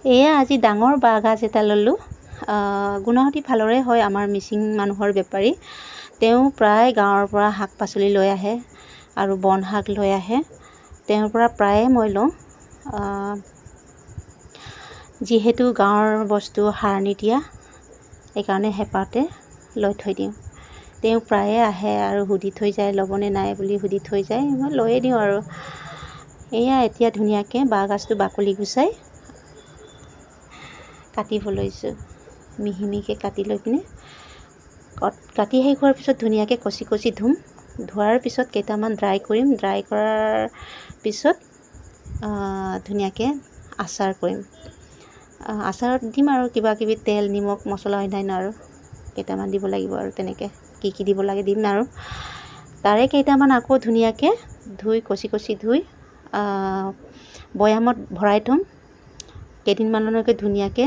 এয়া আজি ডাঙৰ বাঁহগাজ এটা ল'লোঁ। গুণাসুতি ফালৰে হয় আমাৰ মিচিং মানুহৰ বেপাৰী। তেওঁ প্ৰায় গাঁৱৰ পৰা শাক পাচলি লৈ আহে আৰু বন শাক লৈ আহে। তেওঁৰ পৰা প্ৰায়ে মই লওঁ, যিহেতু গাঁৱৰ বস্তু সাৰ নিদিয়া, সেইকাৰণে হেঁপাহতে লৈ থৈ দিওঁ। তেওঁ প্ৰায়ে আহে আৰু সুধি থৈ যায়, ল'বনে নাই বুলি সুধি থৈ যায়, মই লৈয়ে দিওঁ আৰু। এয়া এতিয়া ধুনীয়াকৈ বাঁহগাজটো বাকলি গুচাই কাটিব লৈছোঁ। মিহি মিহিকৈ কাটি লৈ পিনে কাটি শেষ হোৱাৰ পিছত ধুনীয়াকৈ কচি কচি ধুম। ধোৱাৰ পিছত কেইটামান ড্ৰাই কৰিম। ড্ৰাই কৰাৰ পিছত ধুনীয়াকৈ আচাৰ কৰিম। আচাৰত দিম আৰু কিবা কিবি তেল, নিমখ, মছলা অন্যান্য আৰু কেইটামান দিব লাগিব আৰু তেনেকৈ কি দিব লাগে দিম আৰু। তাৰে কেইটামান আকৌ ধুনীয়াকৈ ধুই কচি কচি ধুই বৈয়ামত ভৰাই থ'ম। কেইদিনমানলৈকে ধুনীয়াকৈ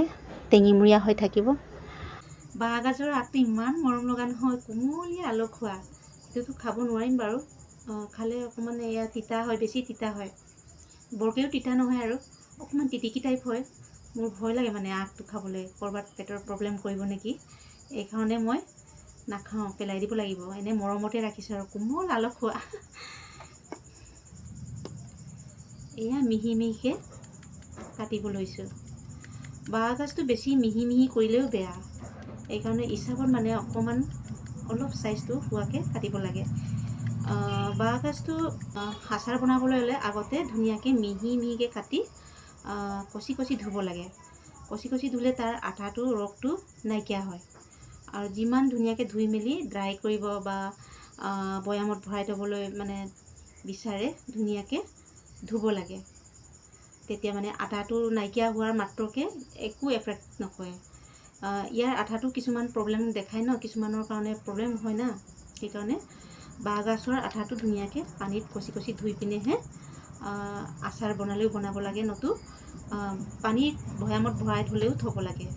টেঙিমূৰীয়া হৈ থাকিব। বাঁহগাজৰ আগটো ইমান মৰম লগা নহয়, কোমলীয়া আলসুৱা। এইটোতো খাব নোৱাৰিম বাৰু। খালে অকণমান এয়া তিতা হয়, বেছি তিতা হয়। বৰকৈও তিতা নহয় আৰু অকণমান তিতিকি টাইপ হয়। মোৰ ভয় লাগে মানে আগটো খাবলৈ, ক'ৰবাত পেটৰ প্ৰব্লেম কৰিব নেকি। এইকাৰণে মই নাখাওঁ, পেলাই দিব লাগিব। এনেই মৰমতে ৰাখিছোঁ আৰু কোমল আলসুৱা। এয়া মিহি মিহিকৈ কাটিব লৈছোঁ। বাঁহগাজটো বেছি মিহি মিহি কৰিলেও বেয়া, এইকাৰণে হিচাপত মানে অলপ চাইজটো হোৱাকৈ কাটিব লাগে। বাঁহগাজটো আচাৰ বনাবলৈ হ'লে আগতে ধুনীয়াকৈ মিহি মিহিকৈ কাটি কচি কচি ধুব লাগে। কচি কচি ধুলে তাৰ আঠাটো ৰসটো নাইকিয়া হয়। আৰু যিমান ধুনীয়াকৈ ধুই মেলি ড্ৰাই কৰিব বা বৈয়ামত ভৰাই থ'বলৈ মানে বিচাৰে, ধুনীয়াকৈ ধুব লাগে। তেতিয়া মানে আঠাটো নাইকিয়া হোৱাৰ মাত্ৰকে একো এফেক্ট নকৰে। ইয়াৰ আঠাটো কিছুমান প্ৰব্লেম দেখায় ন, কিছুমানৰ কাৰণে প্ৰব্লেম হয় না। সেইকাৰণে বাঁহগাজৰ আঠাটো ধুনীয়াকৈ পানীত কচি কচি ধুই পিনেহে আচাৰ বনালেও বনাব লাগে, নতু পানীত বৈয়ামত ভৰাই থ'লেও থ'ব লাগে।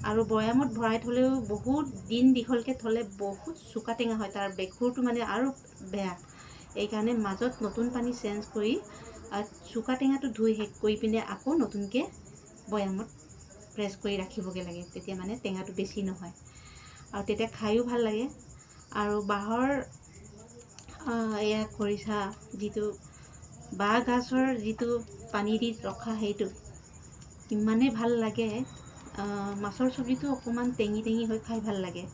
আৰু বৈয়ামত ভৰাই থ'লেও বহুত দিন দীঘলকৈ থ'লে বহুত চোকা টেঙা হয়, তাৰ বেখুৰটো মানে আৰু বেয়া। এইকাৰণে মাজত নতুন পানী চেঞ্জ কৰি চোকা টেঙাটো ধুই শেষ কৰি পিনে আকৌ নতুনকৈ বৈয়ামত প্ৰেছ কৰি ৰাখিবগৈ লাগে। তেতিয়া মানে টেঙাটো বেছি নহয় আৰু তেতিয়া খায়ো ভাল লাগে। আৰু বাঁহৰ এয়া খৰিচা, যিটো বাঁহগাজৰ যিটো পানী দি ৰখা, সেইটো ইমানেই ভাল লাগে। মাছৰ চব্জিটো অকণমান টেঙি টেঙি হৈ খাই ভাল লাগে।